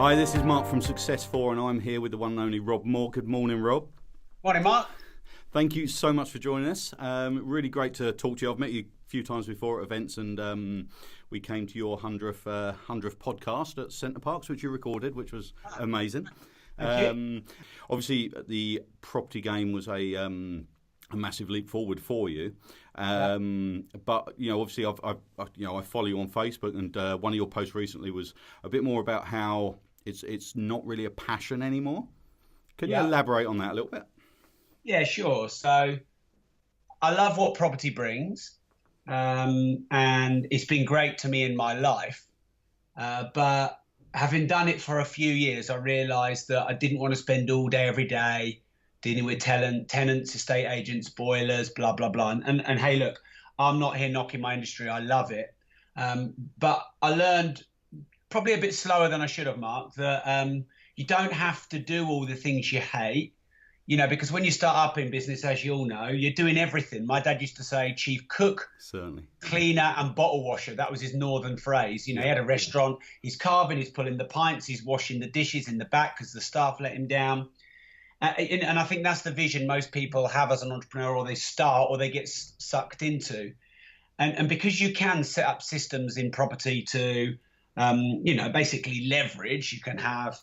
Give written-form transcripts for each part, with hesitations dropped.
Hi, this is Mark from Success4, and I'm here with the one and only Rob Moore. Good morning, Rob. Morning, Mark. Thank you so much for joining us. Really great to talk to you. I've met you a few times before at events, and we came to your 100th podcast at Centre Parks, which you recorded, which was amazing. Obviously, the property game was a massive leap forward for you. But obviously, I follow you on Facebook, and one of your posts recently was a bit more about how it's not really a passion anymore. Can you elaborate on that a little bit? Yeah, sure. So I love what property brings, and it's been great to me in my life. But having done it for a few years, I realised that I didn't want to spend all day, every day dealing with tenants, estate agents, boilers, blah, blah, blah. And hey, look, I'm not here knocking my industry. I love it. But I learned probably a bit slower than I should have, Mark, that you don't have to do all the things you hate. Because when you start up in business, as you all know, you're doing everything. My dad used to say chief cook, certainly, cleaner and bottle washer. That was his northern phrase. He had a restaurant. He's carving, he's pulling the pints, he's washing the dishes in the back because the staff let him down. And I think that's the vision most people have as an entrepreneur, or they start or they get sucked into. And because you can set up systems in property to, basically leverage, you can have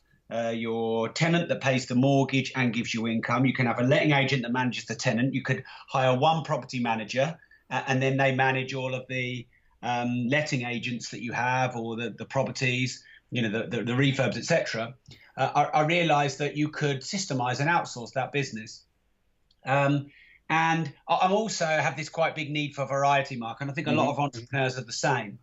your tenant that pays the mortgage and gives you income. You can have a letting agent that manages the tenant. You could hire one property manager and then they manage all of the letting agents that you have, or the properties, the refurbs, etc. I realized that you could systemize and outsource that business. And I also have this quite big need for variety, Mark, and I think a lot of entrepreneurs are the same.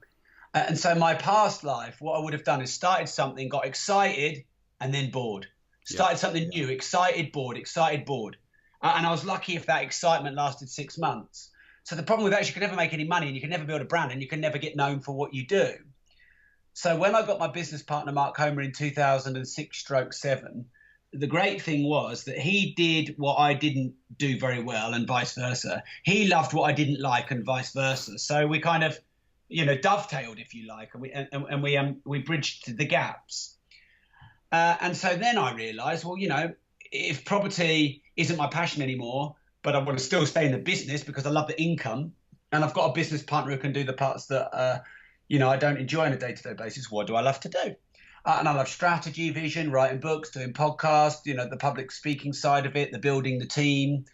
And so my past life, what I would have done is started something, got excited, and then bored. Started something new, excited, bored, excited, bored. And I was lucky if that excitement lasted 6 months. So the problem with that is you can never make any money, and you can never build a brand, and you can never get known for what you do. So when I got my business partner, Mark Homer, in 2006/7, the great thing was that he did what I didn't do very well, and vice versa. He loved what I didn't like, and vice versa. So we kind of, dovetailed, if you like, and we bridged the gaps. And so then I realised, if property isn't my passion anymore, but I want to still stay in the business because I love the income, and I've got a business partner who can do the parts that I don't enjoy on a day-to-day basis, what do I love to do? And I love strategy, vision, writing books, doing podcasts, the public speaking side of it, the building the team,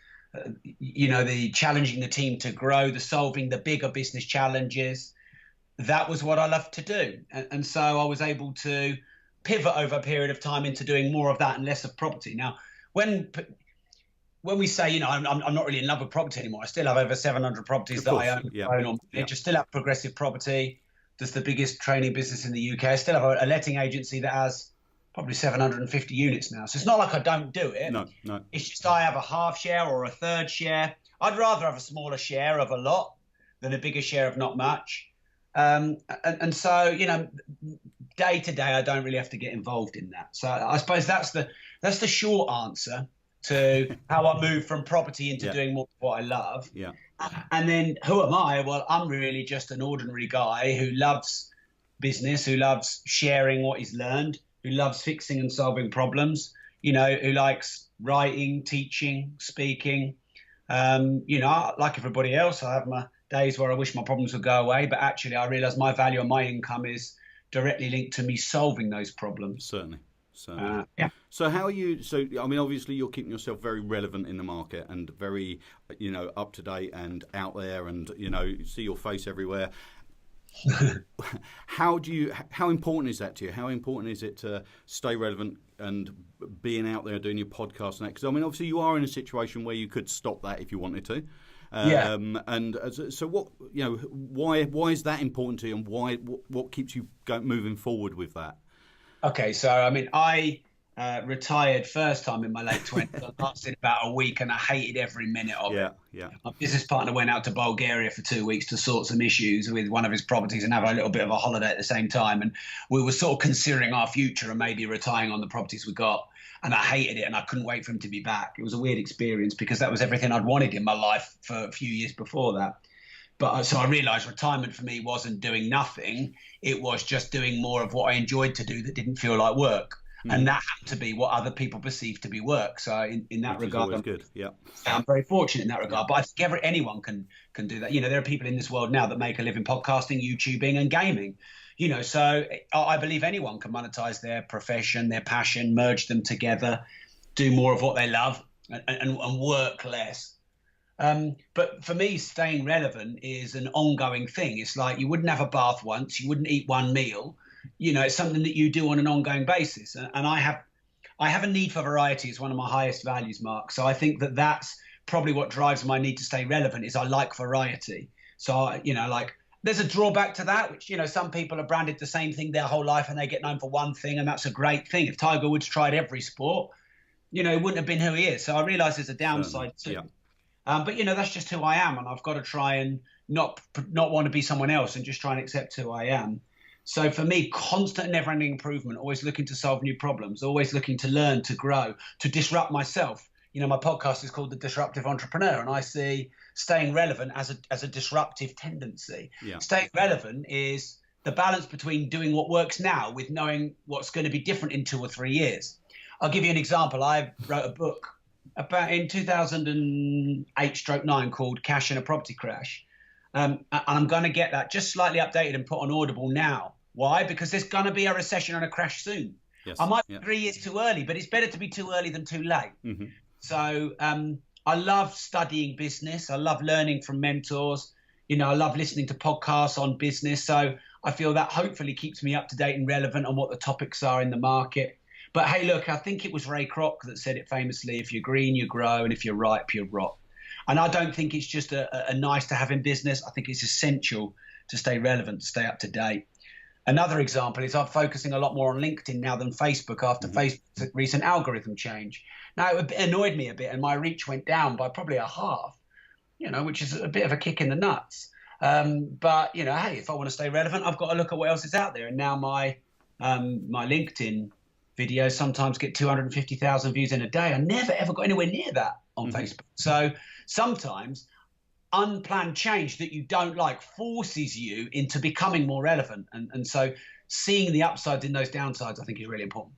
the challenging the team to grow, the solving the bigger business challenges. That was what I loved to do. And so I was able to pivot over a period of time into doing more of that and less of property. Now, when we say, I'm not really in love with property anymore, I still have over 700 properties that I own on manage. I still have Progressive Property. That's the biggest training business in the UK. I still have a letting agency that has probably 750 units now. So it's not like I don't do it. No. It's just I have a half share or a third share. I'd rather have a smaller share of a lot than a bigger share of not much. And so, day to day, I don't really have to get involved in that. So I suppose that's the short answer to how I moved from property into doing more of what I love. Yeah. And then who am I? Well, I'm really just an ordinary guy who loves business, who loves sharing what he's learned, who loves fixing and solving problems, who likes writing, teaching, speaking. Like everybody else, I have my days where I wish my problems would go away, but actually I realize my value and my income is directly linked to me solving those problems. Certainly. So how are you? So obviously you're keeping yourself very relevant in the market and very, up to date and out there, and you see your face everywhere. How important is that to you? How important is it to stay relevant and being out there doing your podcast and that? Because obviously you are in a situation where you could stop that if you wanted to. And so what? Why is that important to you, and what keeps you moving forward with that? Okay, so I retired first time in my late 20s. I lasted about a week and I hated every minute of it. Yeah. My business partner went out to Bulgaria for 2 weeks to sort some issues with one of his properties and have a little bit of a holiday at the same time. And we were sort of considering our future and maybe retiring on the properties we got. And I hated it and I couldn't wait for him to be back. It was a weird experience because that was everything I'd wanted in my life for a few years before that. But so I realized retirement for me wasn't doing nothing. It was just doing more of what I enjoyed to do that didn't feel like work. And that happened to be what other people perceive to be work. So in that Which is regard, always good. Yeah. I'm very fortunate in that regard. But I think anyone can do that. There are people in this world now that make a living podcasting, YouTubing, and gaming. So I believe anyone can monetize their profession, their passion, merge them together, do more of what they love, and work less. But for me, staying relevant is an ongoing thing. It's like you wouldn't have a bath once, you wouldn't eat one meal. It's something that you do on an ongoing basis. And I have a need for variety. It's one of my highest values, Mark. So I think that that's probably what drives my need to stay relevant is I like variety. So, there's a drawback to that, which, some people are branded the same thing their whole life and they get known for one thing. And that's a great thing. If Tiger Woods tried every sport, he wouldn't have been who he is. So I realize there's a downside too. Yeah. But that's just who I am, and I've got to try and not want to be someone else and just try and accept who I am. So for me, constant, never-ending improvement, always looking to solve new problems, always looking to learn, to grow, to disrupt myself. My podcast is called The Disruptive Entrepreneur, and I see staying relevant as a disruptive tendency. Yeah. Staying relevant is the balance between doing what works now with knowing what's going to be different in 2 or 3 years. I'll give you an example. I wrote a book about in 2008/9 called Cash in a Property Crash. And I'm going to get that just slightly updated and put on Audible now. Why? Because there's going to be a recession and a crash soon. Yes. I might be 3 years too early, but it's better to be too early than too late. Mm-hmm. So I love studying business. I love learning from mentors. I love listening to podcasts on business. So I feel that hopefully keeps me up to date and relevant on what the topics are in the market. But hey, look, I think it was Ray Kroc that said it famously, if you're green, you grow, and if you're ripe, you rot. And I don't think it's just a nice to have in business. I think it's essential to stay relevant, to stay up to date. Another example is I'm focusing a lot more on LinkedIn now than Facebook after Facebook's recent algorithm change. Now, it annoyed me a bit, and my reach went down by probably a half, which is a bit of a kick in the nuts. But, hey, if I want to stay relevant, I've got to look at what else is out there. And now my LinkedIn videos sometimes get 250,000 views in a day. I never, ever got anywhere near that on Facebook. So sometimes unplanned change that you don't like forces you into becoming more relevant. And so seeing the upsides in those downsides, I think, is really important.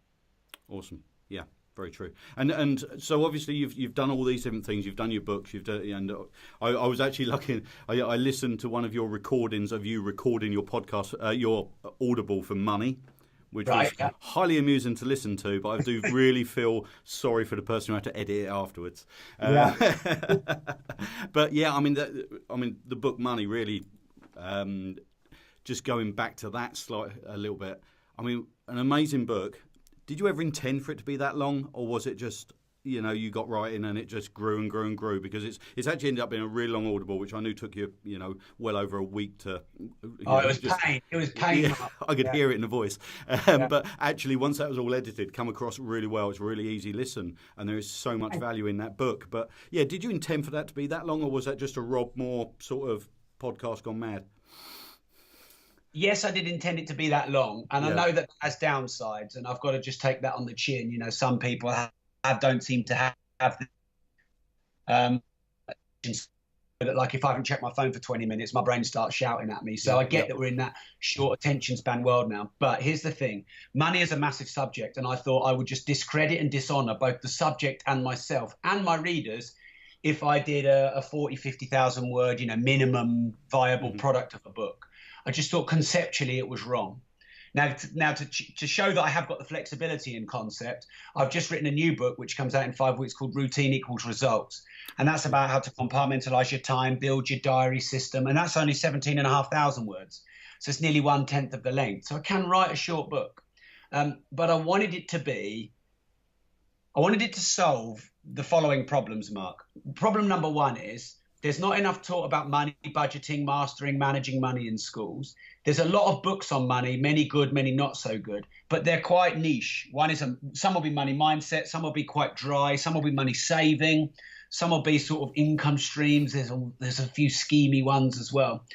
Awesome. Yeah, very true. And so obviously you've done all these different things. You've done your books. You've done, and I was actually lucky. I listened to one of your recordings of you recording your podcast, your Audible for money, which was highly amusing to listen to, but I do really feel sorry for the person who had to edit it afterwards. But yeah, I mean, the book Money really, just going back to that a little bit. I mean, an amazing book. Did you ever intend for it to be that long, or was it just, you got writing and it just grew and grew and grew? Because it's actually ended up being a really long Audible, which I knew took you, well over a week to. It was pain. It was pain. Yeah, I could hear it in the voice. But actually, once that was all edited, come across really well. It's a really easy listen, and there is so much value in that book. But yeah, did you intend for that to be that long, or was that just a Rob Moore sort of podcast gone mad? Yes, I did intend it to be that long, and I know that has downsides, and I've got to just take that on the chin. Some people don't seem to have the like if I haven't checked my phone for 20 minutes, my brain starts shouting at me. So I get that we're in that short attention span world now. But here's the thing. Money is a massive subject, and I thought I would just discredit and dishonor both the subject and myself and my readers if I did a 40, 50,000 word, minimum viable product of a book. I just thought conceptually it was wrong. Now to show that I have got the flexibility in concept, I've just written a new book which comes out in 5 weeks called Routine Equals Results. And that's about how to compartmentalize your time, build your diary system. And that's only 17,500 words. So it's nearly 1/10 of the length. So I can write a short book. But I wanted it to solve the following problems, Mark. Problem number one is there's not enough taught about money, budgeting, mastering, managing money in schools. There's a lot of books on money, many good, many not so good, but they're quite niche. One is some will be money mindset, some will be quite dry, some will be money saving, some will be sort of income streams. There's a few schemy ones as well.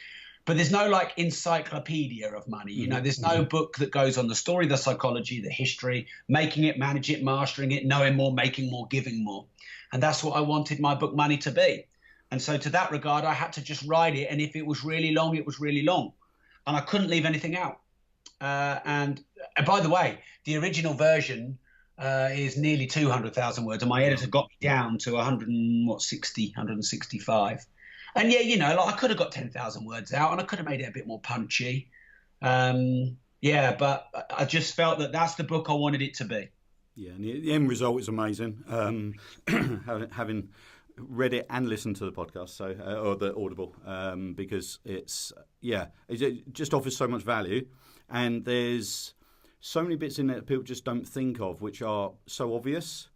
But there's no like encyclopedia of money. There's no book that goes on the story, the psychology, the history, making it, manage it, mastering it, knowing more, making more, giving more. And that's what I wanted my book Money to be. And so to that regard, I had to just write it. And if it was really long, it was really long. And I couldn't leave anything out. And by the way, the original version is nearly 200,000 words. And my editor got me down to 165. And yeah, you know, like I could have got 10,000 words out and I could have made it a bit more punchy. Yeah, but I just felt that that's the book I wanted it to be. Yeah, and the end result is amazing. Having read it and listened to the podcast, so or the Audible, because it just offers so much value, and there's so many bits in there that people just don't think of, which are so obvious.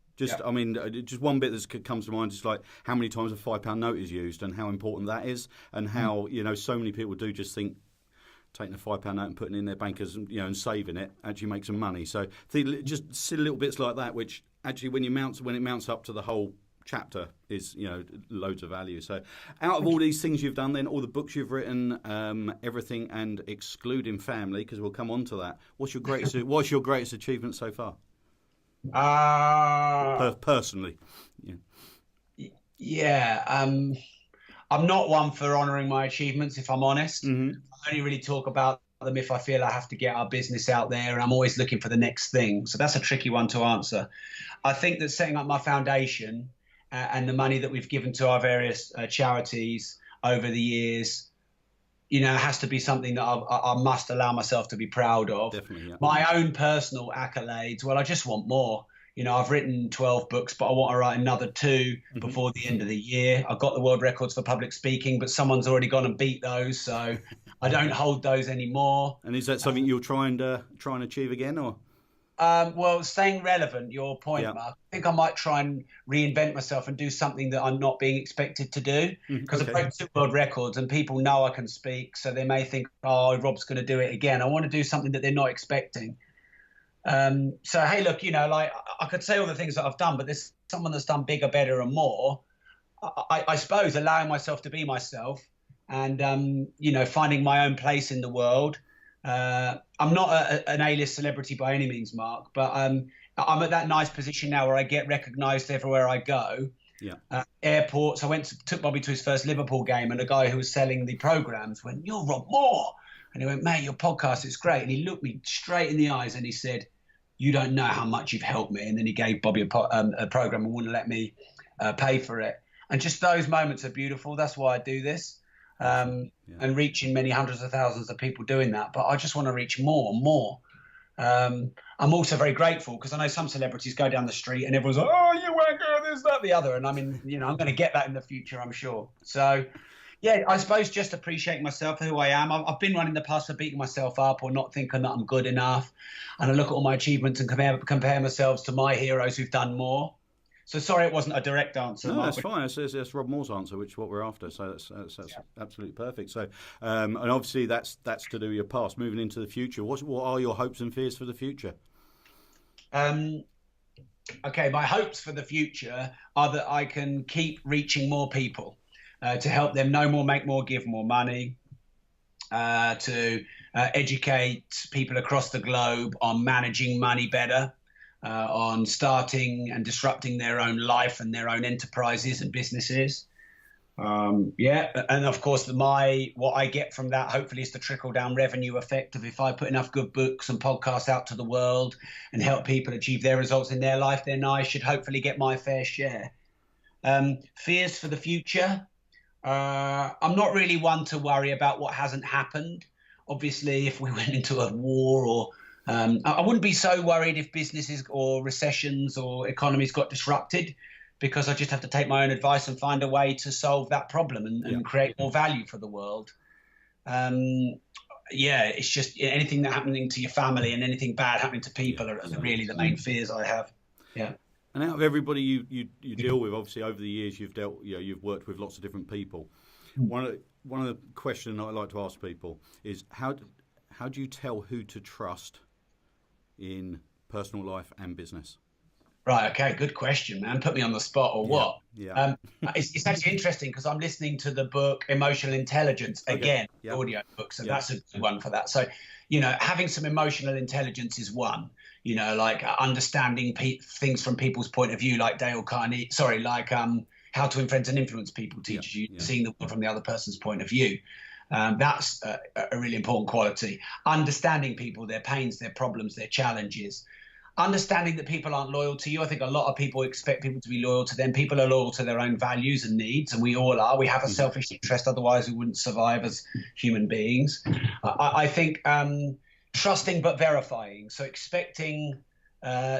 I mean, just one bit that comes to mind is like how many times a £5 note is used and how important that is, and how so many people do just think taking a £5 note and putting it in their bankers, and saving it actually makes them money. So just silly little bits like that, which actually when it mounts up to the whole chapter is loads of value. So out of all these things you've done, then all the books you've written, everything, and excluding family, because we'll come on to that. What's your greatest achievement so far? Personally, I'm not one for honouring my achievements, if I'm honest. Mm-hmm. I only really talk about them if I feel I have to get our business out there, and I'm always looking for the next thing. So that's a tricky one to answer. I think that setting up my foundation and the money that we've given to our various charities over the years, has to be something that I must allow myself to be proud of. Definitely, yeah. My own personal accolades, well, I just want more. I've written 12 books, but I want to write another 2 before the end of the year. I've got the world records for public speaking, but someone's already gone and beat those, so I don't hold those anymore. And is that something you'll try and achieve again, or? Well, staying relevant, your point, Yeah. Mark. I think I might try and reinvent myself and do something that I'm not being expected to do. Because I broke 2 world records and people know I can speak, so they may think, oh, Rob's going to do it again. I want to do something that they're not expecting. So, hey, look, like I could say all the things that I've done, but there's someone that's done bigger, better and more. I suppose allowing myself to be myself and, finding my own place in the world. I'm not an A-list celebrity by any means, Mark, but I'm at that nice position now where I get recognised everywhere I go. Yeah. Airports. I took Bobby to his first Liverpool game, and a guy who was selling the programmes went, "You're Rob Moore." And he went, "Mate, your podcast is great." And he looked me straight in the eyes and he said, "You don't know how much you've helped me." And then he gave Bobby a program and wouldn't let me pay for it. And just those moments are beautiful. That's why I do this. And reaching many hundreds of thousands of people doing that. But I just want to reach more and more. I'm also very grateful because I know some celebrities go down the street and everyone's like, "Oh, you wanker, this, that, the other." And I mean, I'm going to get that in the future, I'm sure. So, yeah, I suppose just appreciating myself for who I am. I've been one in the past for beating myself up or not thinking that I'm good enough. And I look at all my achievements and compare myself to my heroes who've done more. So sorry it wasn't a direct answer. No, that's fine. It's Rob Moore's answer, which is what we're after. So that's absolutely perfect. So, and obviously that's to do with your past. Moving into the future, what are your hopes and fears for the future? Okay, my hopes for the future are that I can keep reaching more people to help them know more, make more, give more money, to educate people across the globe on managing money better. On starting and disrupting their own life and their own enterprises and businesses. And of course, what I get from that hopefully is the trickle down revenue effect of if I put enough good books and podcasts out to the world and help people achieve their results in their life, then I should hopefully get my fair share. Fears for the future. I'm not really one to worry about what hasn't happened. Obviously, if we went into a war or I wouldn't be so worried if businesses or recessions or economies got disrupted, because I just have to take my own advice and find a way to solve that problem and create more value for the world. It's just anything that happening to your family and anything bad happening to people are really the main fears I have. Yeah. And out of everybody you deal with, obviously over the years you've worked with lots of different people. One of the questions I like to ask people is how do you tell who to trust in personal life and business? Right. Okay. Good question, man. Put me on the spot or what? Yeah. It's actually interesting because I'm listening to the book Emotional Intelligence again, audio book. So that's a good one for that. So, having some emotional intelligence is one, like understanding things from people's point of view, like how to influence and influence people teaches you seeing the world from the other person's point of view. That's a really important quality. Understanding people, their pains, their problems, their challenges. Understanding that people aren't loyal to you. I think a lot of people expect people to be loyal to them. People are loyal to their own values and needs, and we all are. We have a selfish interest, otherwise we wouldn't survive as human beings. I think trusting but verifying. So expecting,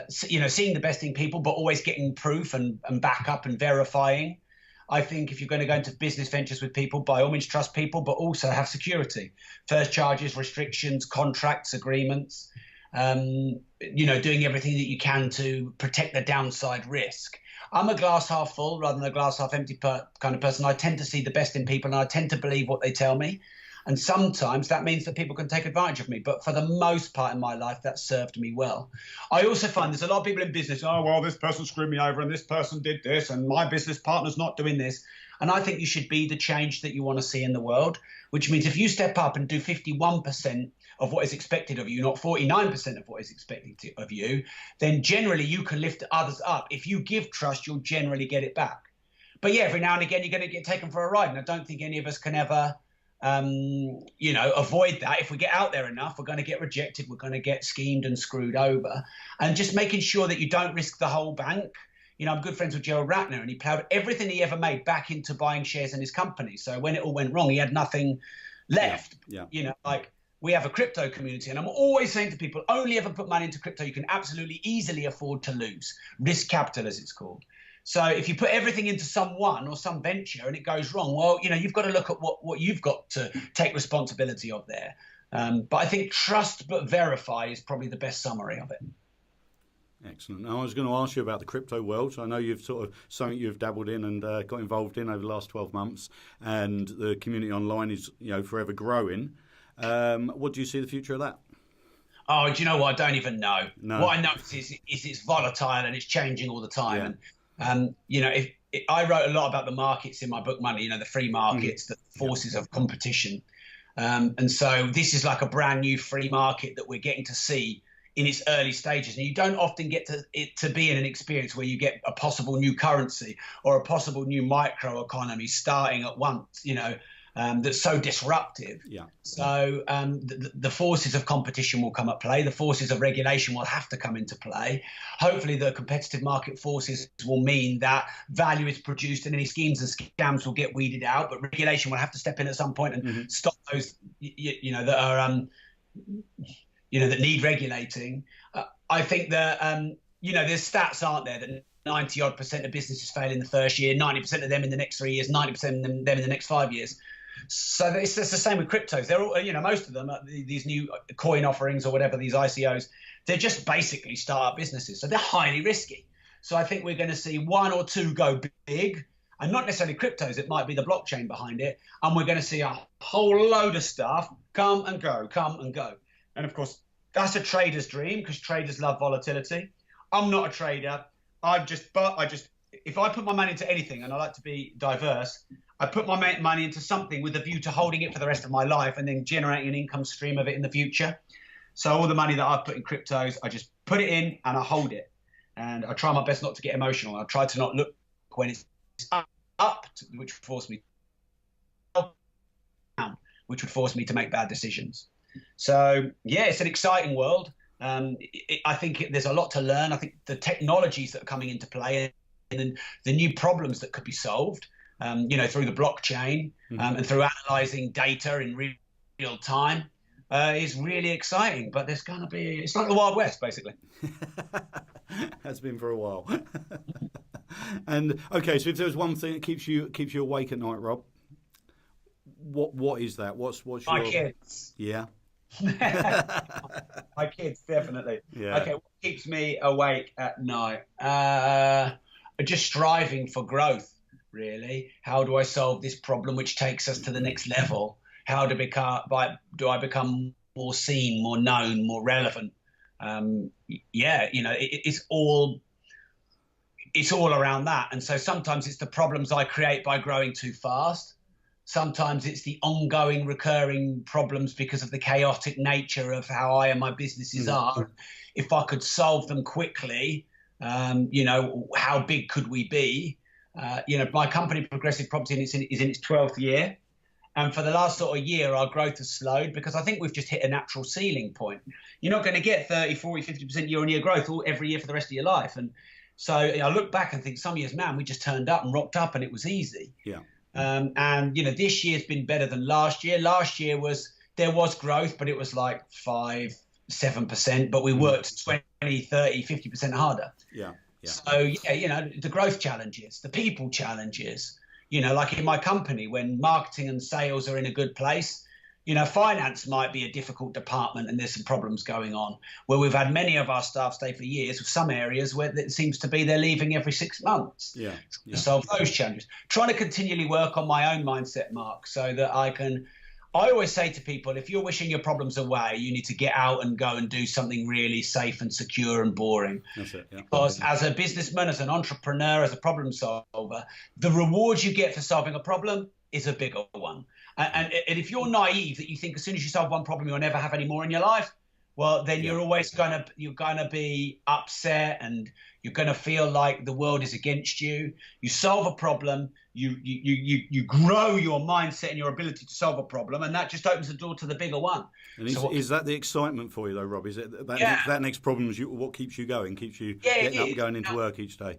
seeing the best in people, but always getting proof and backup and verifying. I think if you're going to go into business ventures with people, by all means trust people, but also have security. First charges, restrictions, contracts, agreements. Doing everything that you can to protect the downside risk. I'm a glass half full rather than a glass half empty kind of person. I tend to see the best in people and I tend to believe what they tell me. And sometimes that means that people can take advantage of me. But for the most part in my life, that served me well. I also find there's a lot of people in business, oh, well, this person screwed me over and this person did this and my business partner's not doing this. And I think you should be the change that you want to see in the world, which means if you step up and do 51% of what is expected of you, not 49% of what is expected of you, then generally you can lift others up. If you give trust, you'll generally get it back. But yeah, every now and again, you're going to get taken for a ride. And I don't think any of us can ever, avoid that. If we get out there enough, we're going to get rejected. We're going to get schemed and screwed over. And just making sure that you don't risk the whole bank. I'm good friends with Gerald Ratner, and he plowed everything he ever made back into buying shares in his company. So when it all went wrong, he had nothing left. Yeah. We have a crypto community, and I'm always saying to people, only ever put money into crypto you can absolutely easily afford to lose. Risk capital, as it's called. So if you put everything into someone or some venture and it goes wrong, well, you've got to look at what you've got to take responsibility of there. But I think trust but verify is probably the best summary of it. Excellent. Now, I was going to ask you about the crypto world. So I know you've sort of something you've dabbled in and got involved in over the last 12 months, and the community online is forever growing. What do you see the future of that? Oh, do you know what? I don't even know. No. What I know is it's volatile and it's changing all the time. Yeah. And if I wrote a lot about the markets in my book Money. The free markets, the forces of competition. And so this is like a brand new free market that we're getting to see in its early stages. And you don't often get to be in an experience where you get a possible new currency or a possible new microeconomy starting at once, that's so disruptive. Yeah. So the forces of competition will come at play. The forces of regulation will have to come into play. Hopefully the competitive market forces will mean that value is produced and any schemes and scams will get weeded out, but regulation will have to step in at some point and stop those, that are, that need regulating. I think that, there's stats, aren't there, that 90-odd% of businesses fail in the first year, 90% of them in the next 3 years, 90% of them in the next 5 years. So it's the same with cryptos. They're all, most of them, these new coin offerings or whatever, these ICOs, they're just basically startup businesses. So they're highly risky. So I think we're going to see one or two go big, and not necessarily cryptos. It might be the blockchain behind it. And we're going to see a whole load of stuff come and go. And of course, that's a trader's dream because traders love volatility. I'm not a trader. If I put my money into anything, and I like to be diverse, I put my money into something with a view to holding it for the rest of my life and then generating an income stream of it in the future. So all the money that I've put in cryptos, I just put it in and I hold it. And I try my best not to get emotional. I try to not look when it's up, which would force me down, which would force me to make bad decisions. So, yeah, it's an exciting world. I think there's a lot to learn. I think the technologies that are coming into play and the new problems that could be solved, through the blockchain and through analyzing data in real time is really exciting. But it's like the Wild West, basically. Has been for a while. And okay, so if there's one thing that keeps you awake at night, Rob, what is that? What's my kids? Yeah. My kids, definitely. Yeah. Okay, what keeps me awake at night? Just striving for growth, really. How do I solve this problem which takes us to the next level? How do I become more seen, more known, more relevant? It's all around that. And so sometimes it's the problems I create by growing too fast. Sometimes it's the ongoing, recurring problems because of the chaotic nature of how I and my businesses are. If I could solve them quickly, how big could we be? My company, Progressive Property, is in its 12th year. And for the last sort of year, our growth has slowed because I think we've just hit a natural ceiling point. You're not going to get 30, 40, 50% year-on-year growth every year for the rest of your life. And so I look back and think some years, man, we just turned up and rocked up and it was easy. Yeah. This year's been better than last year. Last year there was growth, but it was like 5-7%, but we worked 20, 30, 50% harder. Yeah. So, the growth challenges, the people challenges, like in my company, when marketing and sales are in a good place, finance might be a difficult department and there's some problems going on, where we've had many of our staff stay for years, with some areas where it seems to be they're leaving every 6 months to solve those challenges. Trying to continually work on my own mindset, Mark, so that I always say to people, if you're wishing your problems away, you need to get out and go and do something really safe and secure and boring. That's it, yeah. Because as a businessman, as an entrepreneur, as a problem solver, the reward you get for solving a problem is a bigger one. And if you're naive that you think as soon as you solve one problem, you'll never have any more in your life, well, then you're always gonna be upset and you're gonna feel like the world is against you. You solve a problem, you grow your mindset and your ability to solve a problem, and that just opens the door to the bigger one. And is that the excitement for you though, Rob? Is it that next problem is what keeps you going, keeps you getting up and going into work each day?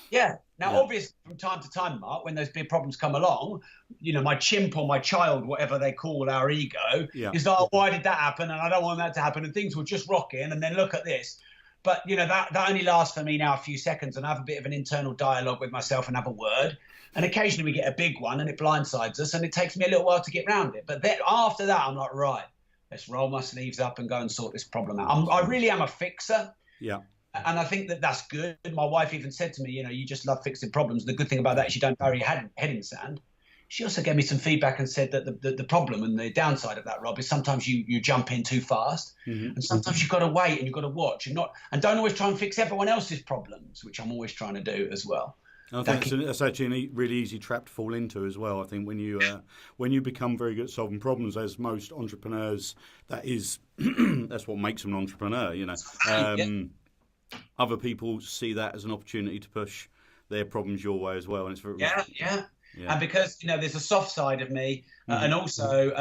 Yeah. Now, obviously, from time to time, Mark, when those big problems come along, my chimp or my child, whatever they call our ego, is like, oh, why did that happen? And I don't want that to happen. And things were just rocking. And then look at this. But, that only lasts for me now a few seconds, and I have a bit of an internal dialogue with myself and have a word. And occasionally we get a big one and it blindsides us and it takes me a little while to get around it. But then after that, I'm like, right, let's roll my sleeves up and go and sort this problem out. I really am a fixer. Yeah. And I think that's good. My wife even said to me, you just love fixing problems. The good thing about that is you don't bury your head in the sand. She also gave me some feedback and said that the problem and the downside of that, Rob, is sometimes you jump in too fast, and sometimes you've got to wait and you've got to watch and don't always try and fix everyone else's problems, which I'm always trying to do as well. I think that's actually a really easy trap to fall into as well. I think when you become very good at solving problems, as most entrepreneurs, that's what makes them an entrepreneur. Other people see that as an opportunity to push their problems your way as well, and it's very yeah. And because there's a soft side of me, and also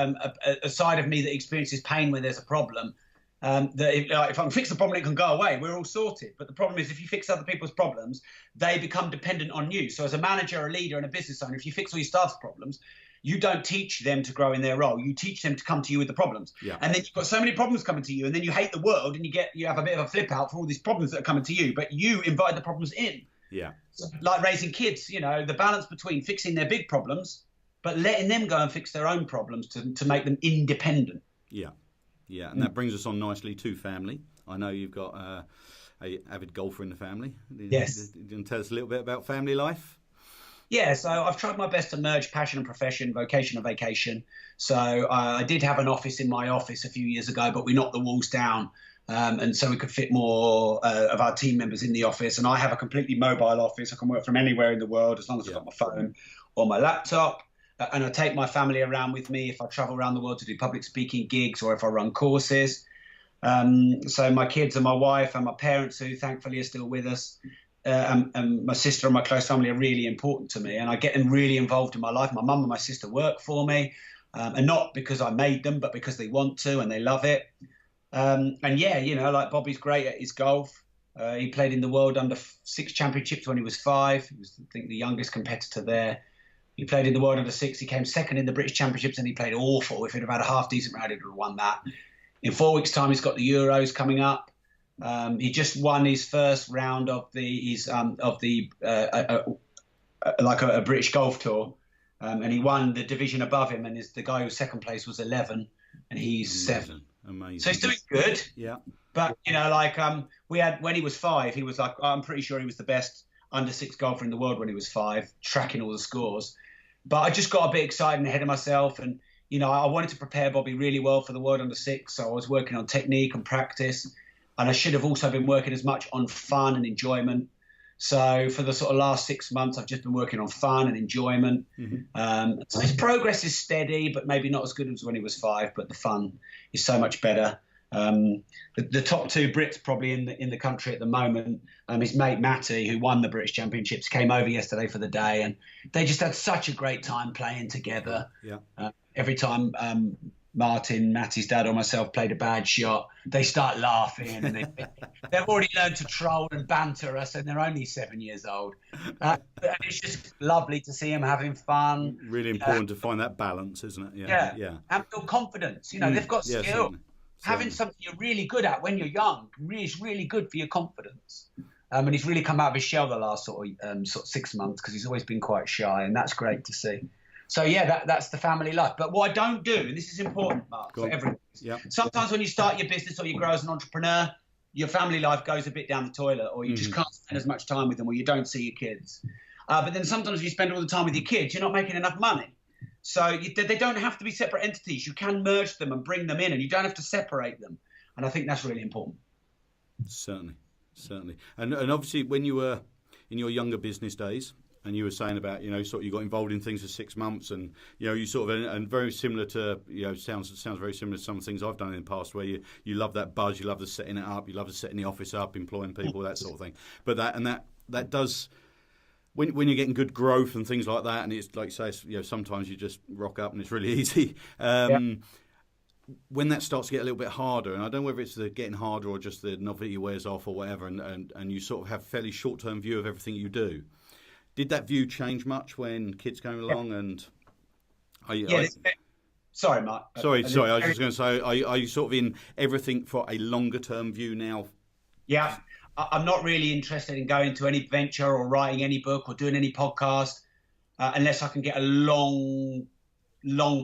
a side of me that experiences pain when there's a problem. That if I can fix the problem, it can go away. We're all sorted. But the problem is, if you fix other people's problems, they become dependent on you. So as a manager, a leader, and a business owner, if you fix all your staff's problems, you don't teach them to grow in their role. You teach them to come to you with the problems. Yeah. And then you've got so many problems coming to you, and then you hate the world, and you have a bit of a flip out for all these problems that are coming to you, but you invite the problems in. Yeah. So, like raising kids, the balance between fixing their big problems, but letting them go and fix their own problems to make them independent. Yeah. Yeah, and that brings us on nicely to family. I know you've got a avid golfer in the family. Yes. Can you tell us a little bit about family life? Yeah, so I've tried my best to merge passion and profession, vocation and vacation. So I did have an office in my office a few years ago, but we knocked the walls down. And so we could fit more of our team members in the office. And I have a completely mobile office. I can work from anywhere in the world as long as I've got my phone or my laptop. And I take my family around with me if I travel around the world to do public speaking gigs or if I run courses. So my kids and my wife and my parents, who thankfully are still with us, and my sister and my close family are really important to me. And I get them really involved in my life. My mum and my sister work for me, and not because I made them, but because they want to and they love it. And like Bobby's great at his golf. He played in the World Under-6 Championships when he was 5. He was, I think, the youngest competitor there. He played in the World Under-6. He came second in the British Championships, and he played awful. If he'd have had a half-decent round, he'd have won that. In 4 weeks' time, he's got the Euros coming up. He just won his first round of a British golf tour, and he won the division above him. And the guy who was second place was 11, and he's 7. Amazing. So he's doing good. Yeah. But we had when he was 5, he was I'm pretty sure he was the best under-6 golfer in the world when he was 5, tracking all the scores. But I just got a bit excited and ahead of myself, and I wanted to prepare Bobby really well for the World Under-6, so I was working on technique and practice, and I should have also been working as much on fun and enjoyment. So for the sort of last 6 months, I've just been working on fun and enjoyment. So his progress is steady, but maybe not as good as when he was 5, but the fun is so much better. The top two Brits probably in the country at the moment. His mate Matty, who won the British Championships, came over yesterday for the day, and they just had such a great time playing together. Yeah. Every time Martin, Matty's dad, or myself played a bad shot, they start laughing, and they've already learned to troll and banter us, and they're only 7 years old. And it's just lovely to see them having fun. Really important to find that balance, isn't it? Yeah. And build confidence. They've got skill. Certainly. Having something you're really good at when you're young is really good for your confidence. And he's really come out of his shell the last sort of 6 months, because he's always been quite shy, and that's great to see. So that's the family life. But what I don't do, and this is important, Mark, for everyone. Yep. Sometimes when you start your business or you grow as an entrepreneur, your family life goes a bit down the toilet, or you just can't spend as much time with them, or you don't see your kids. But then sometimes you spend all the time with your kids, you're not making enough money. So they don't have to be separate entities. You can merge them and bring them in, and you don't have to separate them. And I think that's really important. Certainly. And obviously, when you were in your younger business days, and you were saying about, sort of you got involved in things for 6 months, and you sort of, and very similar to, sounds very similar to some things I've done in the past, where you love that buzz, you love the setting it up, you love the setting the office up, employing people, that sort of thing. But that does, when you're getting good growth and things like that, and it's like you say, sometimes you just rock up and it's really easy. When that starts to get a little bit harder, and I don't know whether it's the getting harder or just the novelty wears off or whatever, and you sort of have a fairly short-term view of everything you do. Did that view change much when kids came along? And sorry, Mark. Sorry. I was just going to say, are you sort of in everything for a longer term view now? Yeah, I'm not really interested in going to any venture or writing any book or doing any podcast unless I can get a long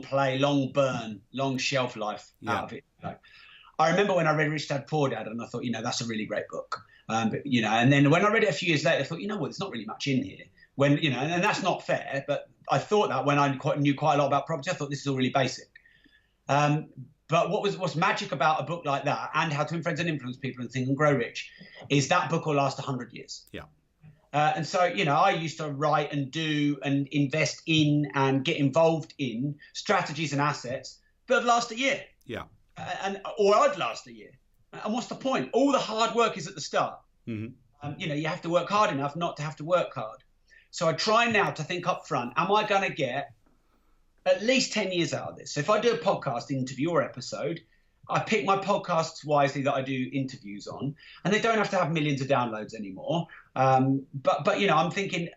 play, long burn, long shelf life out of it. I remember when I read Rich Dad Poor Dad, and I thought, that's a really great book. But, and then when I read it a few years later, I thought, there's not really much in here. And that's not fair, but I thought that when I knew quite a lot about property, I thought this is all really basic. But what's magic about a book like that, and How to Influence and Influence People and Think and Grow Rich, is that book will last 100 years. Yeah. And so, I used to write and do and invest in and get involved in strategies and assets that would last a year. Yeah. Or I'd last a year. And what's the point? All the hard work is at the start. Mm-hmm. You have to work hard enough not to have to work hard. So I try now to think up front, am I going to get at least 10 years out of this? So if I do a podcast interview or episode, I pick my podcasts wisely that I do interviews on, and they don't have to have millions of downloads anymore. But I'm thinking,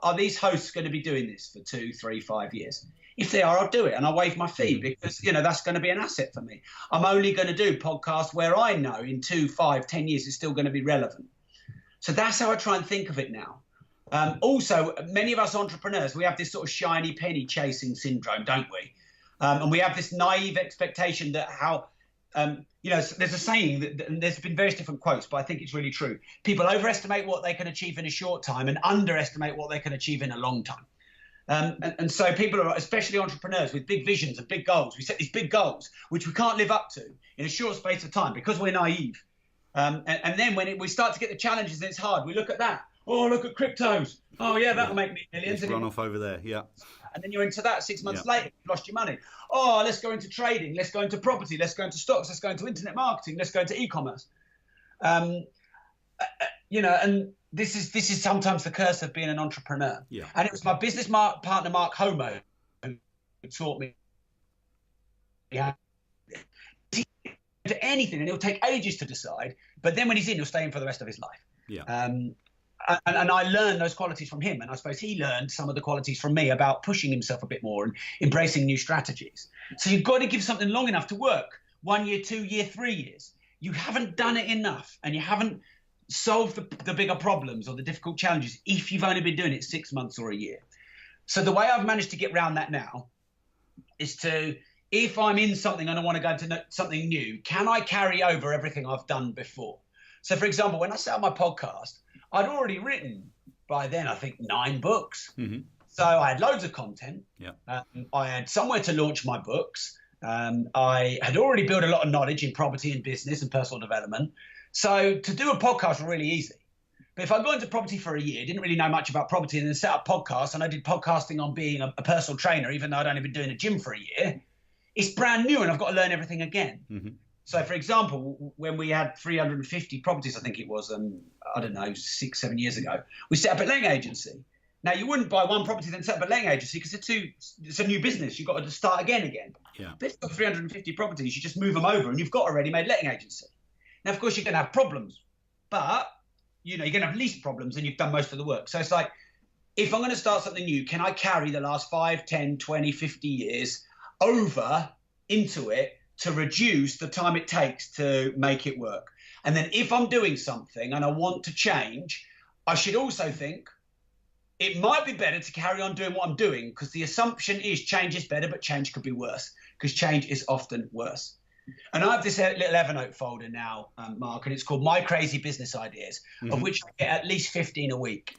are these hosts going to be doing this for 2, 3, 5 years? If they are, I'll do it, and I'll waive my fee, because, that's going to be an asset for me. I'm only going to do podcasts where I know in 2, 5, 10 years it's still going to be relevant. So that's how I try and think of it now. Also, many of us entrepreneurs, we have this sort of shiny penny chasing syndrome, don't we? And we have this naive expectation that there's a saying that, and there's been various different quotes, but I think it's really true. People overestimate what they can achieve in a short time and underestimate what they can achieve in a long time. And so people are, especially entrepreneurs with big visions and big goals, we set these big goals, which we can't live up to in a short space of time because we're naive. And then when we start to get the challenges and it's hard, we look at that. Oh, look at cryptos. Oh, yeah, that'll make me millions. It's run off over there, yeah. And then you're into that 6 months later, you've lost your money. Oh, let's go into trading. Let's go into property. Let's go into stocks. Let's go into internet marketing. Let's go into e-commerce. And this is sometimes the curse of being an entrepreneur. Yeah. And it was my business partner, Mark Homo, who taught me to anything, and it'll take ages to decide. But then when he's in, he'll stay in for the rest of his life. Yeah. And I learned those qualities from him, and I suppose he learned some of the qualities from me about pushing himself a bit more and embracing new strategies. So you've got to give something long enough to work. 1 year, 2 year, 3 years. You haven't done it enough, and you haven't solved the bigger problems or the difficult challenges if you've only been doing it 6 months or a year. So the way I've managed to get around that now is to, if I'm in something and I want to go into something new, can I carry over everything I've done before? So, for example, when I set up my podcast, I'd already written by then, I think, 9 books. Mm-hmm. So I had loads of content. Yeah. I had somewhere to launch my books. I had already built a lot of knowledge in property and business and personal development. So to do a podcast was really easy. But if I go into property for a year, didn't really know much about property, and then set up podcasts, and I did podcasting on being a personal trainer, even though I'd only been doing a gym for a year, it's brand new and I've got to learn everything again. Mm-hmm. So, for example, when we had 350 properties, I think it was, I don't know, 6-7 years ago, we set up a letting agency. Now, you wouldn't buy one property then set up a letting agency because it's a new business. You've got to start again. Yeah. But if you've got 350 properties, you just move them over and you've got a ready-made letting agency. Now, of course, you're going to have problems, but you're going to have least problems and you've done most of the work. So it's like, if I'm going to start something new, can I carry the last 5, 10, 20, 50 years over into it to reduce the time it takes to make it work? And then if I'm doing something and I want to change, I should also think it might be better to carry on doing what I'm doing, because the assumption is change is better, but change could be worse, because change is often worse. And I have this little Evernote folder now, Mark, and it's called My Crazy Business Ideas, of which I get at least 15 a week.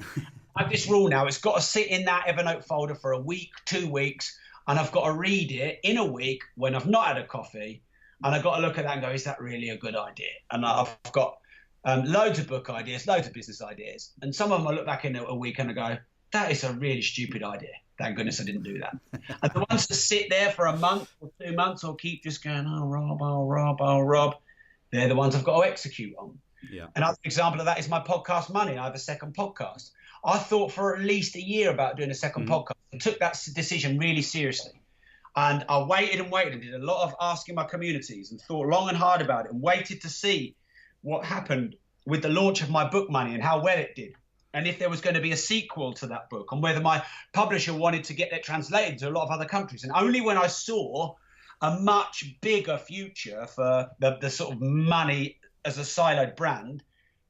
I have this rule now. It's got to sit in that Evernote folder for a week, 2 weeks, and I've got to read it in a week when I've not had a coffee, and I've got to look at that and go, is that really a good idea? And I've got loads of book ideas, loads of business ideas, and some of them I look back in a week and I go, that is a really stupid idea. Thank goodness I didn't do that. And the ones that sit there for a month or 2 months or keep just going, oh, Rob, they're the ones I've got to execute on. Yeah. Another example of that is my podcast Money. I have a second podcast. I thought for at least a year about doing a second podcast. I took that decision really seriously. And I waited and did a lot of asking my communities and thought long and hard about it and waited to see what happened with the launch of my book Money and how well it did. And if there was going to be a sequel to that book, and whether my publisher wanted to get it translated to a lot of other countries. And only when I saw a much bigger future for the sort of Money as a siloed brand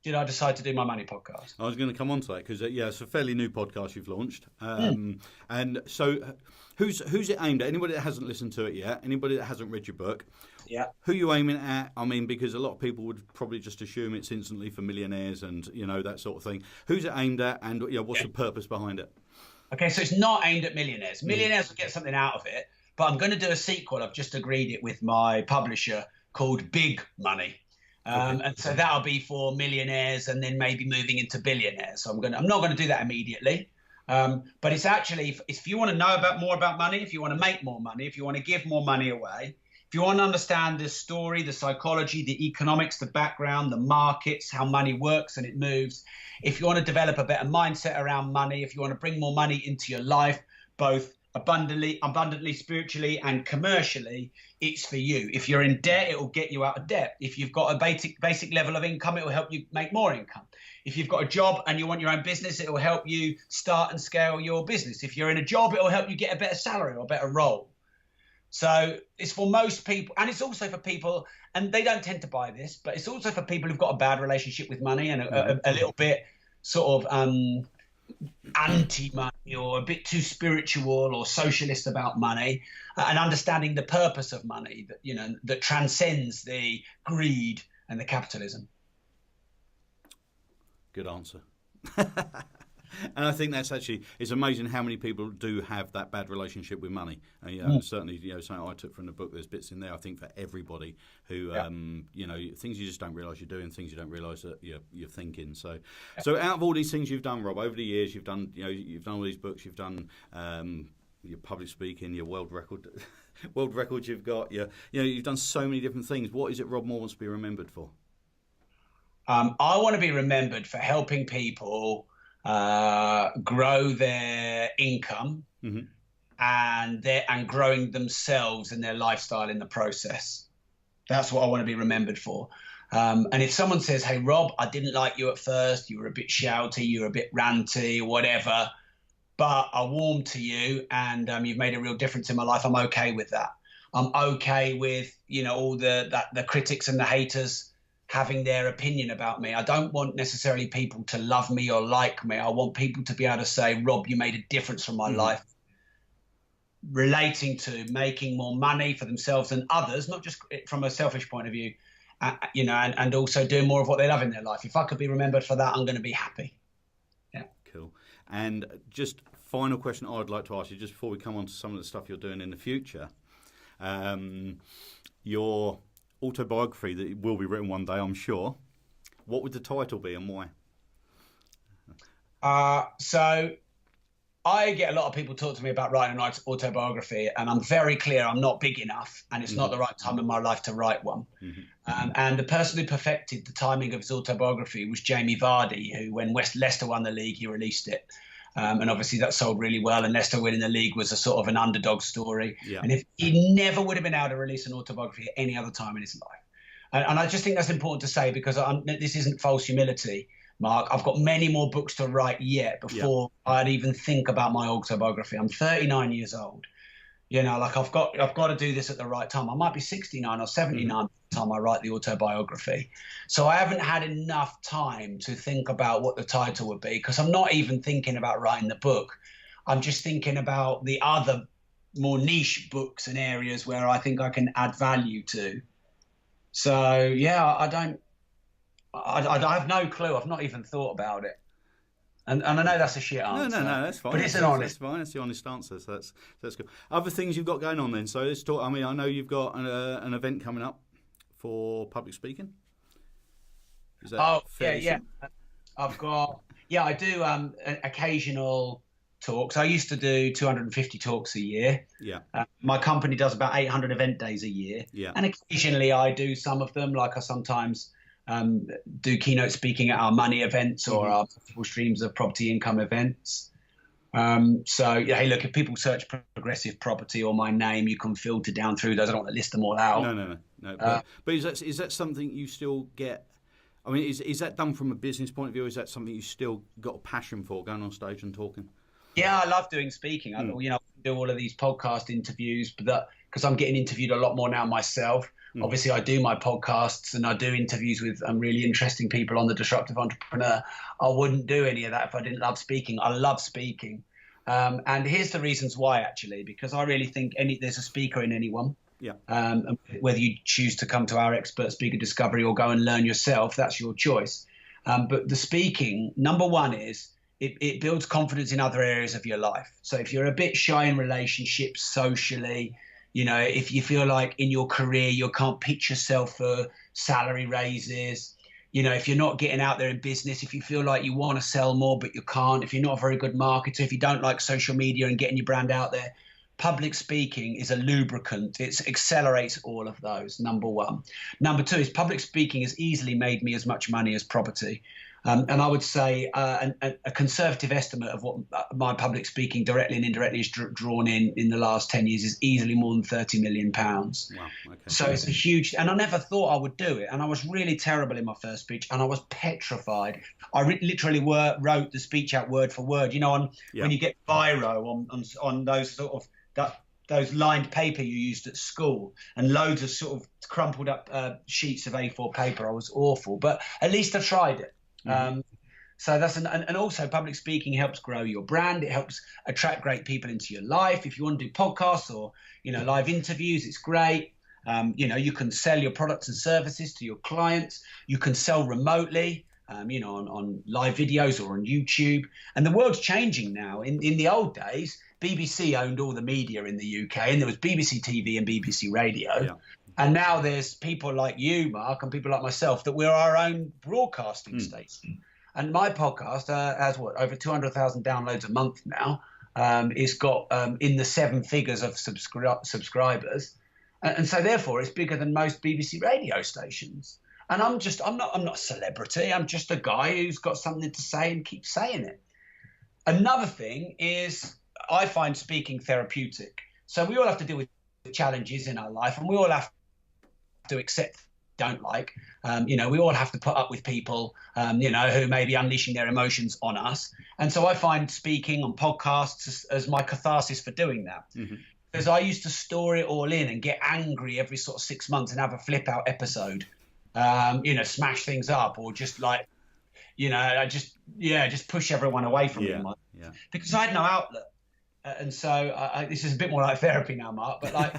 did I decide to do my Money podcast. I was going to come on to that because, it's a fairly new podcast you've launched. And so who's it aimed at? Anybody that hasn't listened to it yet? Anybody that hasn't read your book? Yeah. Who are you aiming at? I mean, because a lot of people would probably just assume it's instantly for millionaires and, that sort of thing. Who's it aimed at, and what's the purpose behind it? Okay, so it's not aimed at millionaires. Millionaires will get something out of it, but I'm going to do a sequel. I've just agreed it with my publisher called Big Money. And so that'll be for millionaires and then maybe moving into billionaires. So I'm not going to do that immediately. But it's actually, if you want to know more about money, if you want to make more money, if you want to give more money away, if you want to understand the story, the psychology, the economics, the background, the markets, how money works and it moves, if you want to develop a better mindset around money, if you want to bring more money into your life, both abundantly, spiritually and commercially, it's for you. If you're in debt, it will get you out of debt. If you've got a basic level of income, it will help you make more income. If you've got a job and you want your own business, it will help you start and scale your business. If you're in a job, it will help you get a better salary or a better role. So it's for most people, and it's also for people, and they don't tend to buy this, but it's also for people who've got a bad relationship with money and a little bit sort of anti-money or a bit too spiritual or socialist about money, and understanding the purpose of money that transcends the greed and the capitalism. Good answer. And I think that's actually, it's amazing how many people do have that bad relationship with money. Certainly, something I took from the book, there's bits in there, I think, for everybody who, things you just don't realise you're doing, things you don't realise that you're thinking. So out of all these things you've done, Rob, over the years, you've done all these books, you've done your public speaking, your world records you've got, you've done so many different things. What is it Rob Moore wants to be remembered for? I want to be remembered for helping people grow their income and growing themselves and their lifestyle in the process. That's what I want to be remembered for. And if someone says, hey, Rob, I didn't like you at first, you were a bit shouty, you were a bit ranty, whatever, but I warmed to you and you've made a real difference in my life, I'm okay with that. I'm okay with, all the critics and the haters having their opinion about me. I don't want necessarily people to love me or like me. I want people to be able to say, Rob, you made a difference from my life, relating to making more money for themselves and others, not just from a selfish point of view, and also doing more of what they love in their life. If I could be remembered for that, I'm going to be happy. Yeah. Cool. And just final question I'd like to ask you, just before we come on to some of the stuff you're doing in the future, your autobiography that will be written one day, I'm sure. What would the title be and why? So I get a lot of people talk to me about writing an autobiography, and I'm very clear I'm not big enough, and it's not the right time in my life to write one. And the person who perfected the timing of his autobiography was Jamie Vardy, who, when Leicester won the league, he released it. And obviously that sold really well, and Leicester winning the league was a sort of an underdog story. Yeah. And if he never would have been able to release an autobiography at any other time in his life. And I just think that's important to say, because this isn't false humility, Mark. I've got many more books to write yet before I'd even think about my autobiography. I'm 39 years old. You know, like I've got to do this at the right time. I might be 69 or 79 by the time I write the autobiography. So I haven't had enough time to think about what the title would be, because I'm not even thinking about writing the book. I'm just thinking about the other more niche books and areas where I think I can add value to. So, yeah, I have no clue. I've not even thought about it. And I know that's a shit answer. No, that's fine. But it's an honest. That's fine. That's the honest answer. So that's good. Other things you've got going on then. So let's talk. I mean, I know you've got an event coming up for public speaking. Is that yeah. I do occasional talks. I used to do 250 talks a year. Yeah. My company does about 800 event days a year. Yeah. And occasionally I do some of them. Like I sometimes do keynote speaking at our money events or our multiple streams of property income events. Hey, look, if people search progressive property or my name, you can filter down through those. I don't want to list them all out. No. But is that something you still get? I mean, is that done from a business point of view? Or is that something you still got a passion for, going on stage and talking? Yeah, I love doing speaking. I do all of these podcast interviews, but because I'm getting interviewed a lot more now myself. Obviously, I do my podcasts and I do interviews with really interesting people on the Disruptive Entrepreneur. I wouldn't do any of that if I didn't love speaking. I love speaking. And here's the reasons why, actually, because I really think there's a speaker in anyone. Yeah. And whether you choose to come to our Expert Speaker Discovery or go and learn yourself, that's your choice. But the speaking, number one is it builds confidence in other areas of your life. So if you're a bit shy in relationships, socially, if you feel like in your career you can't pitch yourself for salary raises, if you're not getting out there in business, if you feel like you want to sell more but you can't, if you're not a very good marketer, if you don't like social media and getting your brand out there, public speaking is a lubricant. It accelerates all of those, number one. Number two is public speaking has easily made me as much money as property. And I would say a conservative estimate of what my public speaking directly and indirectly has drawn in the last 10 years is easily more than £30 million. Wow, okay. So it's a huge, and I never thought I would do it. And I was really terrible in my first speech and I was petrified. I literally wrote the speech out word for word, when you get biro on those sort of, those lined paper you used at school and loads of sort of crumpled up sheets of A4 paper. I was awful, but at least I tried it. So that's and also public speaking helps grow your brand. It helps attract great people into your life. If you want to do podcasts or live interviews, it's great. You can sell your products and services to your clients. You can sell remotely, on live videos or on YouTube. And the world's changing now. In the old days, BBC owned all the media in the UK, and there was BBC TV and BBC Radio. Yeah. And now there's people like you, Mark, and people like myself that we're our own broadcasting station. And my podcast has over 200,000 downloads a month now. It's got in the 7 figures of subscribers, and so therefore it's bigger than most BBC radio stations. And I'm not a celebrity. I'm just a guy who's got something to say and keeps saying it. Another thing is I find speaking therapeutic. So we all have to deal with challenges in our life, and we all have to accept don't like. We all have to put up with people, who may be unleashing their emotions on us. And so I find speaking on podcasts as my catharsis for doing that. Because I used to store it all in and get angry every sort of 6 months and have a flip out episode, smash things up or just like, just push everyone away from me. Because I had no outlet. And so this is a bit more like therapy now, Mark, but like,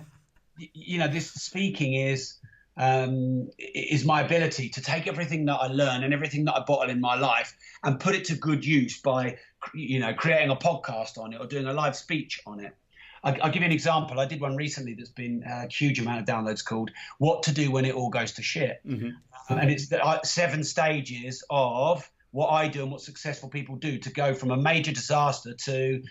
this speaking is my ability to take everything that I learn and everything that I bottle in my life and put it to good use by, creating a podcast on it or doing a live speech on it. I'll give you an example. I did one recently that's been a huge amount of downloads called What to Do When It All Goes to Shit. And it's the 7 stages of what I do and what successful people do to go from a major disaster to,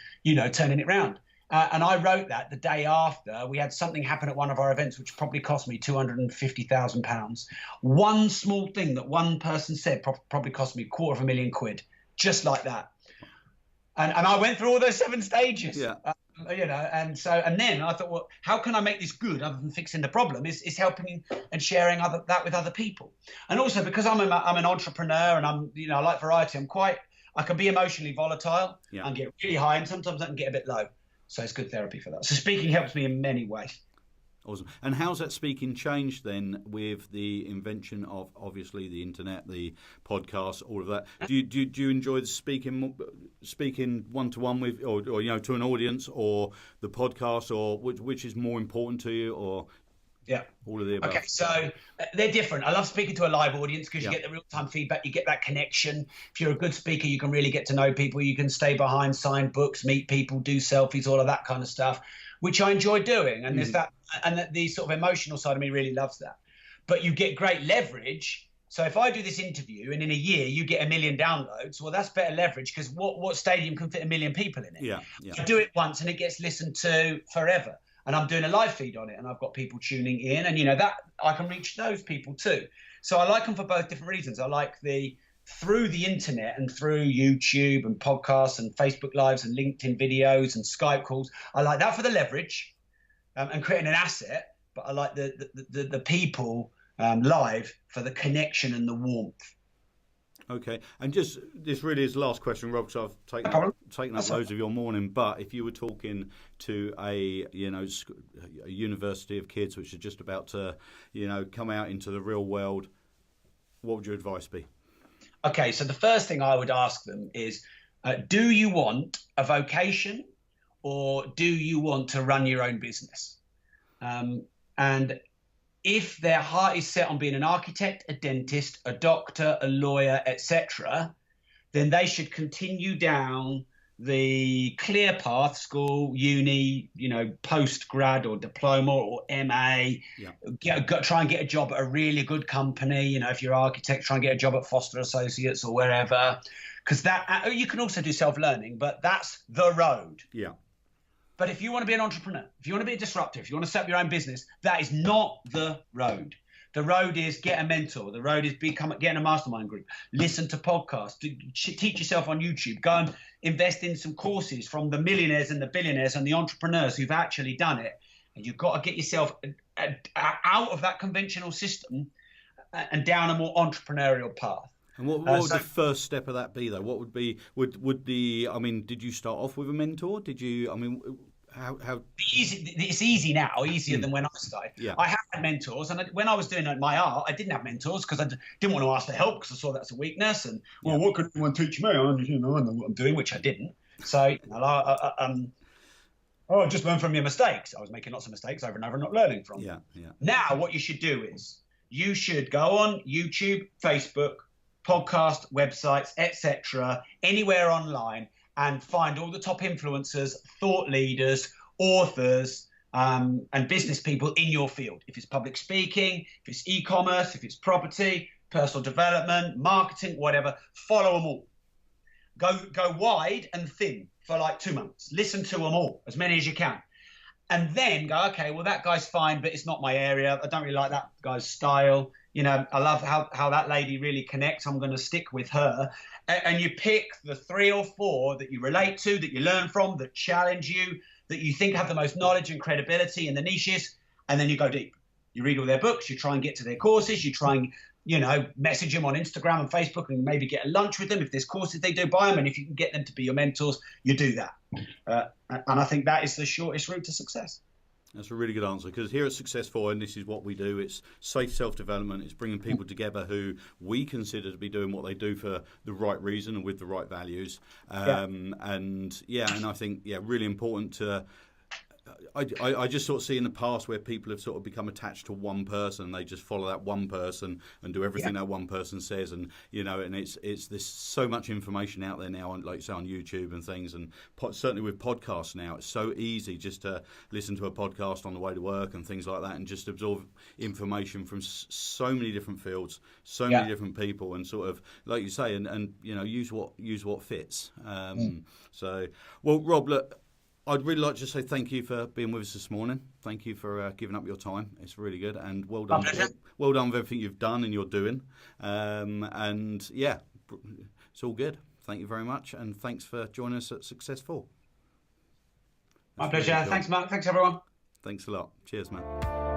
turning it round. And I wrote that the day after we had something happen at one of our events, which probably cost me £250,000. One small thing that one person said probably cost me £250,000, just like that. And I went through all those 7 stages. Yeah. And then I thought, well, how can I make this good other than fixing the problem? Is helping and sharing that with other people. And also because I'm an entrepreneur and I like variety. I can be emotionally volatile and get really high, and sometimes I can get a bit low. So it's good therapy for that. So speaking helps me in many ways. Awesome. And how's that speaking changed then with the invention of obviously the internet, the podcast, all of that? Do you enjoy the speaking one-to-one with, or to an audience, or the podcast, or which is more important to you, or? Yeah. All of the above. Okay, so they're different. I love speaking to a live audience because you get the real-time feedback, you get that connection. If you're a good speaker, you can really get to know people. You can stay behind, sign books, meet people, do selfies, all of that kind of stuff, which I enjoy doing. And there's that, and the sort of emotional side of me really loves that. But you get great leverage. So if I do this interview and in a year you get 1 million downloads, well, that's better leverage because what stadium can fit 1 million people in it? Yeah. I do it once and it gets listened to forever. And I'm doing a live feed on it and I've got people tuning in and, that I can reach those people too. So I like them for both different reasons. I like through the internet and through YouTube and podcasts and Facebook Lives and LinkedIn videos and Skype calls. I like that for the leverage and creating an asset, but I like the people live for the connection and the warmth. Okay, and just this really is the last question, Rob, because I've taken up loads of your morning. But if you were talking to a university of kids which are just about to come out into the real world, what would your advice be? Okay, so the first thing I would ask them is, do you want a vocation or do you want to run your own business? And if their heart is set on being an architect, a dentist, a doctor, a lawyer, etc., then they should continue down the clear path, school, uni, post-grad or diploma or MA, try and get a job at a really good company. If you're an architect, try and get a job at Foster Associates or wherever, because that you can also do self-learning, but that's the road. Yeah. But if you want to be an entrepreneur, if you want to be a disruptive, if you want to set up your own business, that is not the road. The road is get a mentor. The road is get in a mastermind group, listen to podcasts, teach yourself on YouTube, go and invest in some courses from the millionaires and the billionaires and the entrepreneurs who've actually done it. And you've got to get yourself out of that conventional system and down a more entrepreneurial path. And what would the first step of that be, though? What would be did you start off with a mentor? Did you? How? It's easy now, easier than when I started. Yeah. I had mentors, and when I was doing my art, I didn't have mentors because I didn't want to ask for help because I saw that's a weakness. And what could anyone teach me? I know what I'm doing, which I didn't. So I just learn from your mistakes. I was making lots of mistakes over and over, and not learning from them. Yeah. Now, what you should do is you should go on YouTube, Facebook, podcast, websites, etc., anywhere online, and find all the top influencers, thought leaders, authors, and business people in your field. If it's public speaking, if it's e-commerce, if it's property, personal development, marketing, whatever, follow them all. Go wide and thin for like 2 months. Listen to them all, as many as you can. And then go, okay, well, that guy's fine, but it's not my area. I don't really like that guy's style. I love how that lady really connects. I'm going to stick with her. And you pick the 3 or 4 that you relate to, that you learn from, that challenge you, that you think have the most knowledge and credibility in the niches, and then you go deep. You read all their books, you try and get to their courses, you try and, message them on Instagram and Facebook and maybe get a lunch with them. If there's courses they do, buy them. And if you can get them to be your mentors, you do that. And I think that is the shortest route to success. That's a really good answer, because here at Success4, and this is what we do, it's safe self-development. It's bringing people together who we consider to be doing what they do for the right reason and with the right values. And I think, really important to I just sort of see in the past where people have sort of become attached to one person. They just follow that one person and do everything that one person says, and and it's there's so much information out there now, on, like you say, on YouTube and things, and certainly with podcasts now, it's so easy just to listen to a podcast on the way to work and things like that, and just absorb information from so many different fields, so many different people, and sort of, like you say, and use what fits. So, well, Rob, look, I'd really like to say thank you for being with us this morning. Thank you for giving up your time. It's really good, and well done. Well done with everything you've done and you're doing. And yeah, it's all good. Thank you very much, and thanks for joining us at Success4. My pleasure. Thanks, Mark. Thanks, everyone. Thanks a lot. Cheers, man.